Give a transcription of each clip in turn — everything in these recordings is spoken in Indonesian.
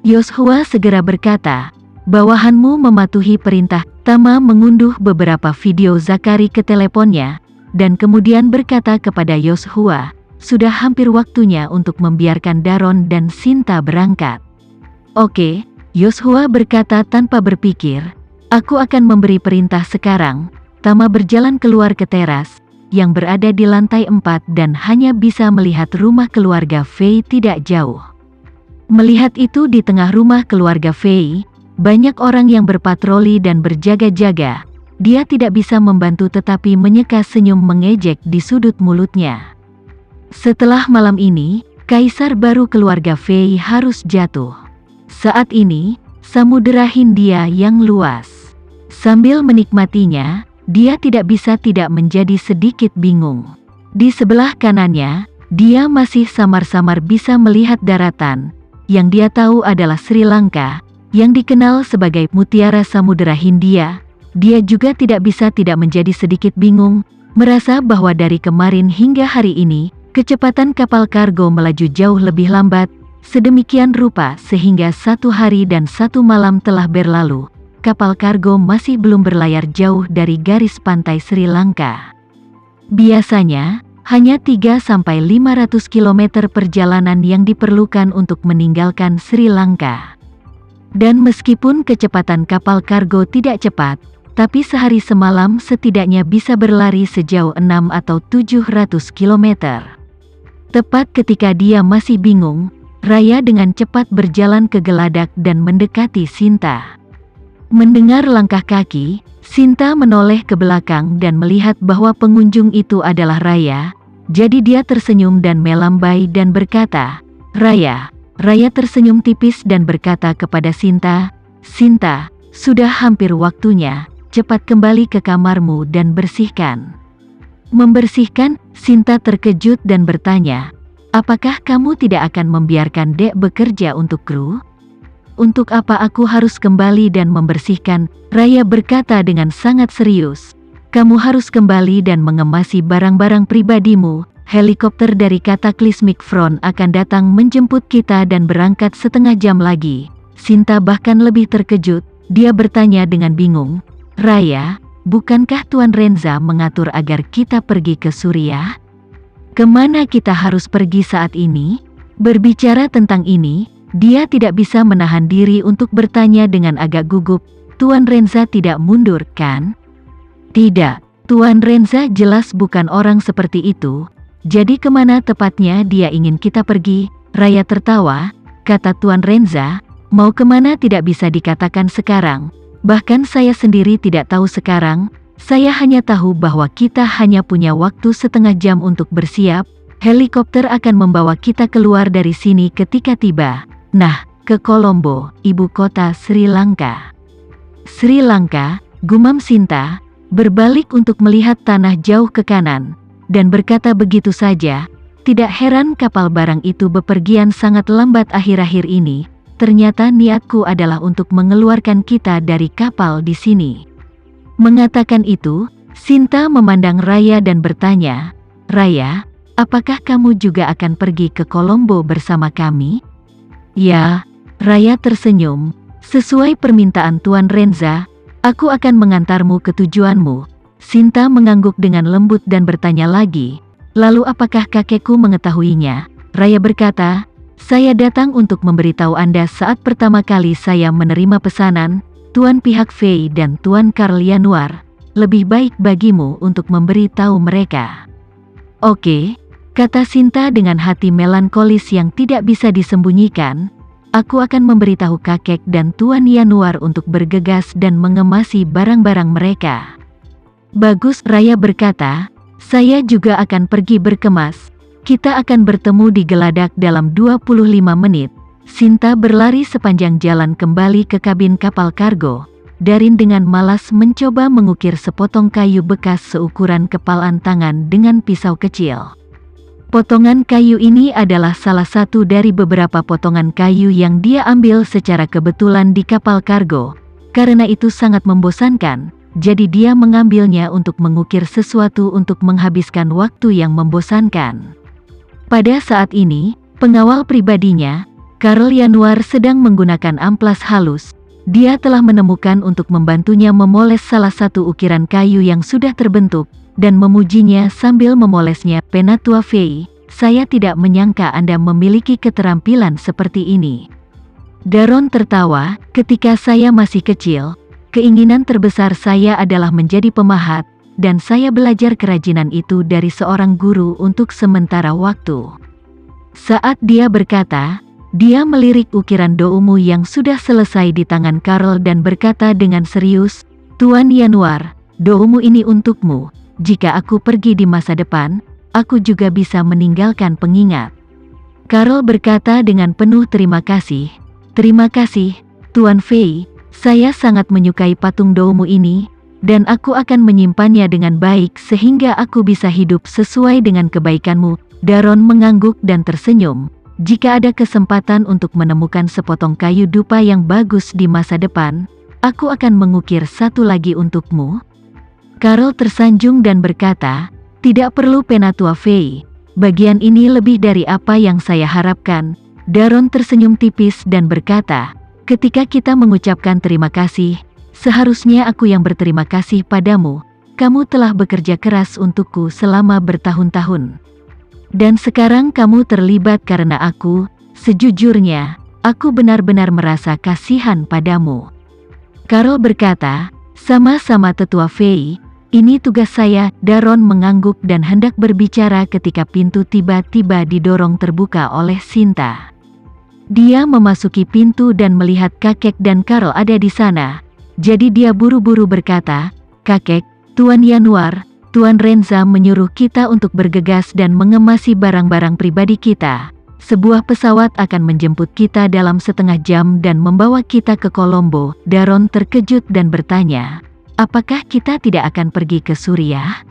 Yoshua segera berkata, "Bawahanmu mematuhi perintah." Tama mengunduh beberapa video Zakari ke teleponnya, dan kemudian berkata kepada Yoshua, "Sudah hampir waktunya untuk membiarkan Daron dan Sinta berangkat." "Oke," Yoshua berkata tanpa berpikir, "aku akan memberi perintah sekarang." Tama berjalan keluar ke teras, yang berada di lantai 4 dan hanya bisa melihat rumah keluarga Fei tidak jauh. Melihat itu di tengah rumah keluarga Fei, banyak orang yang berpatroli dan berjaga-jaga. Dia tidak bisa membantu tetapi menyeka senyum mengejek di sudut mulutnya. Setelah malam ini, kaisar baru keluarga Fei harus jatuh. Saat ini, Samudera Hindia yang luas. Sambil menikmatinya, dia tidak bisa tidak menjadi sedikit bingung. Di sebelah kanannya, dia masih samar-samar bisa melihat daratan. Yang dia tahu adalah Sri Lanka, yang dikenal sebagai Mutiara Samudera Hindia. Dia juga tidak bisa tidak menjadi sedikit bingung, merasa bahwa dari kemarin hingga hari ini, kecepatan kapal kargo melaju jauh lebih lambat, sedemikian rupa sehingga 1 hari dan 1 malam telah berlalu. Kapal kargo masih belum berlayar jauh dari garis pantai Sri Lanka. Biasanya, hanya 300–500 km perjalanan yang diperlukan untuk meninggalkan Sri Lanka. Dan meskipun kecepatan kapal kargo tidak cepat, tapi sehari semalam setidaknya bisa berlari sejauh 600 atau 700 km. Tepat ketika dia masih bingung, Raya dengan cepat berjalan ke geladak dan mendekati Sinta. Mendengar langkah kaki, Sinta menoleh ke belakang dan melihat bahwa pengunjung itu adalah Raya. Jadi dia tersenyum dan melambai dan berkata, "Raya." Raya tersenyum tipis dan berkata kepada Sinta, "Sinta, sudah hampir waktunya, cepat kembali ke kamarmu dan bersihkan." Membersihkan, Sinta terkejut dan bertanya, "Apakah kamu tidak akan membiarkan Dek bekerja untuk kru? Untuk apa aku harus kembali dan membersihkan?" Raya berkata dengan sangat serius, "Kamu harus kembali dan mengemasi barang-barang pribadimu. Helikopter dari Cataclysmic Front akan datang menjemput kita dan berangkat setengah jam lagi." Sinta bahkan lebih terkejut, dia bertanya dengan bingung, "Raya, bukankah Tuan Renza mengatur agar kita pergi ke Suriah? Kemana kita harus pergi saat ini?" Berbicara tentang ini, dia tidak bisa menahan diri untuk bertanya dengan agak gugup, "Tuan Renza tidak mundur, kan?" "Tidak, Tuan Renza jelas bukan orang seperti itu. Jadi kemana tepatnya dia ingin kita pergi?" Raya tertawa, kata Tuan Renza, "Mau kemana tidak bisa dikatakan sekarang. Bahkan saya sendiri tidak tahu sekarang. Saya hanya tahu bahwa kita hanya punya waktu setengah jam untuk bersiap. Helikopter akan membawa kita keluar dari sini ketika tiba. Nah, ke Colombo, ibu kota Sri Lanka." "Sri Lanka," gumam Sinta, berbalik untuk melihat tanah jauh ke kanan, dan berkata begitu saja, "Tidak heran kapal barang itu bepergian sangat lambat akhir-akhir ini. Ternyata niatku adalah untuk mengeluarkan kita dari kapal di sini." Mengatakan itu, Sinta memandang Raya dan bertanya, "Raya, apakah kamu juga akan pergi ke Colombo bersama kami?" "Ya," Raya tersenyum, "sesuai permintaan Tuan Renza, aku akan mengantarmu ke tujuanmu." Sinta mengangguk dengan lembut dan bertanya lagi, "Lalu apakah kakekku mengetahuinya?" Raya berkata, "Saya datang untuk memberitahu Anda saat pertama kali saya menerima pesanan, Tuan pihak Fei dan Tuan Karl Yanuar. Lebih baik bagimu untuk memberitahu mereka." "Oke," kata Sinta dengan hati melankolis yang tidak bisa disembunyikan, "aku akan memberitahu kakek dan Tuan Yanuar untuk bergegas dan mengemasi barang-barang mereka." "Bagus," Raya berkata, "saya juga akan pergi berkemas. Kita akan bertemu di geladak dalam 25 menit. Sinta berlari sepanjang jalan kembali ke kabin kapal kargo. Darin dengan malas mencoba mengukir sepotong kayu bekas seukuran kepalan tangan dengan pisau kecil. Potongan kayu ini adalah salah satu dari beberapa potongan kayu yang dia ambil secara kebetulan di kapal kargo. Karena itu sangat membosankan, jadi dia mengambilnya untuk mengukir sesuatu untuk menghabiskan waktu yang membosankan. Pada saat ini, pengawal pribadinya, Karl Yanuar sedang menggunakan amplas halus. Dia telah menemukan untuk membantunya memoles salah satu ukiran kayu yang sudah terbentuk, dan memujinya sambil memolesnya. Penatua Fei, saya tidak menyangka Anda memiliki keterampilan seperti ini. Daron tertawa. Ketika saya masih kecil, keinginan terbesar saya adalah menjadi pemahat, dan saya belajar kerajinan itu dari seorang guru untuk sementara waktu. Saat dia berkata, dia melirik ukiran Doumu yang sudah selesai di tangan Karl dan berkata dengan serius, Tuan Yanuar, Doumu ini untukmu. Jika aku pergi di masa depan, aku juga bisa meninggalkan pengingat. Karl berkata dengan penuh terima kasih. Terima kasih, Tuan Fei, saya sangat menyukai patung Doumu ini, dan aku akan menyimpannya dengan baik sehingga aku bisa hidup sesuai dengan kebaikanmu. Daron mengangguk dan tersenyum. Jika ada kesempatan untuk menemukan sepotong kayu dupa yang bagus di masa depan, aku akan mengukir satu lagi untukmu. Karl tersanjung dan berkata, tidak perlu Penatua Fei, bagian ini lebih dari apa yang saya harapkan. Daron tersenyum tipis dan berkata, ketika kita mengucapkan terima kasih, seharusnya aku yang berterima kasih padamu. Kamu telah bekerja keras untukku selama bertahun-tahun. Dan sekarang kamu terlibat karena aku. Sejujurnya, aku benar-benar merasa kasihan padamu. Karl berkata, sama-sama Tetua Fei, ini tugas saya. Daron mengangguk dan hendak berbicara ketika pintu tiba-tiba didorong terbuka oleh Sinta. Dia memasuki pintu dan melihat kakek dan Karl ada di sana. Jadi dia buru-buru berkata, kakek, Tuan Yanuar, Tuan Renza menyuruh kita untuk bergegas dan mengemasi barang-barang pribadi kita. Sebuah pesawat akan menjemput kita dalam setengah jam dan membawa kita ke Kolombo. Daron terkejut dan bertanya, apakah kita tidak akan pergi ke Suriah?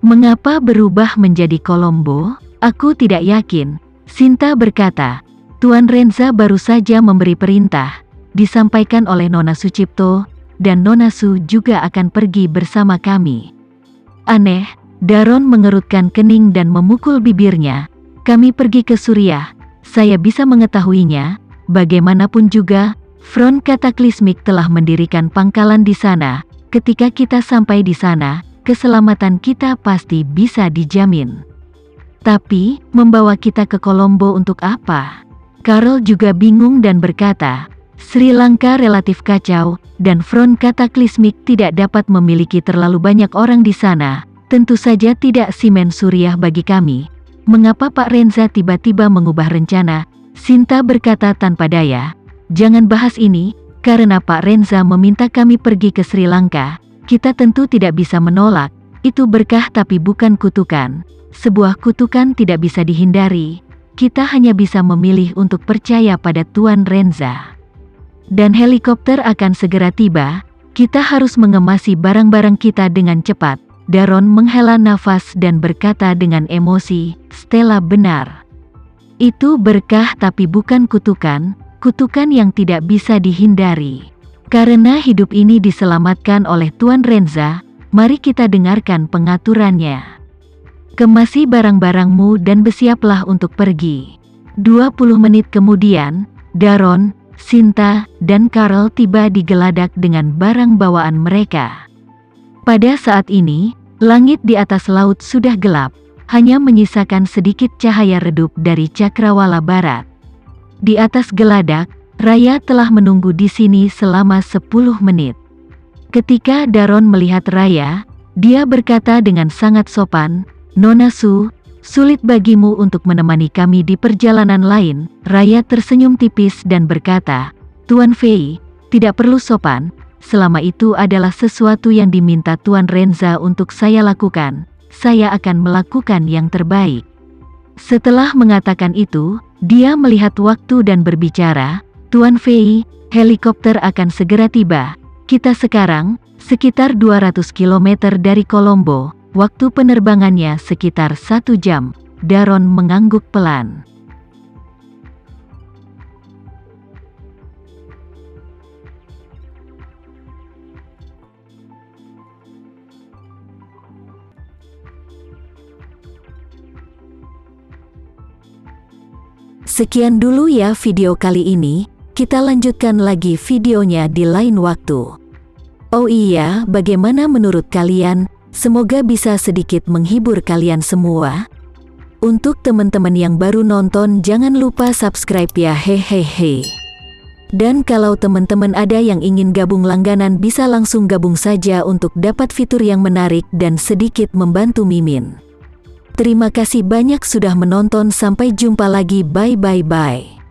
Mengapa berubah menjadi Kolombo? Aku tidak yakin. Sinta berkata, Tuan Renza baru saja memberi perintah, disampaikan oleh Nona Sucipto, dan Nona Su juga akan pergi bersama kami. Aneh, Daron mengerutkan kening dan memukul bibirnya. Kami pergi ke Suriah, saya bisa mengetahuinya. Bagaimanapun juga, Front Kataklismik telah mendirikan pangkalan di sana. Ketika kita sampai di sana, keselamatan kita pasti bisa dijamin. Tapi, membawa kita ke Kolombo untuk apa? Karl juga bingung dan berkata, Sri Lanka relatif kacau, dan Front Kataklismik tidak dapat memiliki terlalu banyak orang di sana. Tentu saja tidak Simen Suriah bagi kami. Mengapa Pak Renza tiba-tiba mengubah rencana? Sinta berkata tanpa daya, jangan bahas ini, karena Pak Renza meminta kami pergi ke Sri Lanka. Kita tentu tidak bisa menolak, itu berkah tapi bukan kutukan. Sebuah kutukan tidak bisa dihindari. Kita hanya bisa memilih untuk percaya pada Tuan Renza. Dan helikopter akan segera tiba, kita harus mengemasi barang-barang kita dengan cepat. Daron menghela nafas dan berkata dengan emosi, Stella benar. Itu berkah tapi bukan kutukan, kutukan yang tidak bisa dihindari. Karena hidup ini diselamatkan oleh Tuan Renza, mari kita dengarkan pengaturannya. Kemasi barang-barangmu dan bersiaplah untuk pergi. 20 menit kemudian, Daron, Sinta, dan Karl tiba di Geladak dengan barang bawaan mereka. Pada saat ini, langit di atas laut sudah gelap, hanya menyisakan sedikit cahaya redup dari Cakrawala Barat. Di atas Geladak, Raya telah menunggu di sini selama 10 menit. Ketika Daron melihat Raya, dia berkata dengan sangat sopan, Nona Su, sulit bagimu untuk menemani kami di perjalanan lain. Raya tersenyum tipis dan berkata, Tuan Fei, tidak perlu sopan, selama itu adalah sesuatu yang diminta Tuan Renza untuk saya lakukan, saya akan melakukan yang terbaik. Setelah mengatakan itu, dia melihat waktu dan berbicara, Tuan Fei, helikopter akan segera tiba. Kita sekarang, sekitar 200 km dari Kolombo. Waktu penerbangannya sekitar 1 jam. Daron mengangguk pelan. Sekian dulu ya video kali ini, kita lanjutkan lagi videonya di lain waktu. Oh iya, bagaimana menurut kalian? Semoga bisa sedikit menghibur kalian semua. Untuk teman-teman yang baru nonton, jangan lupa subscribe ya, hehehe. Dan kalau teman-teman ada yang ingin gabung langganan, bisa langsung gabung saja untuk dapat fitur yang menarik dan sedikit membantu Mimin. Terima kasih banyak sudah menonton, sampai jumpa lagi, bye.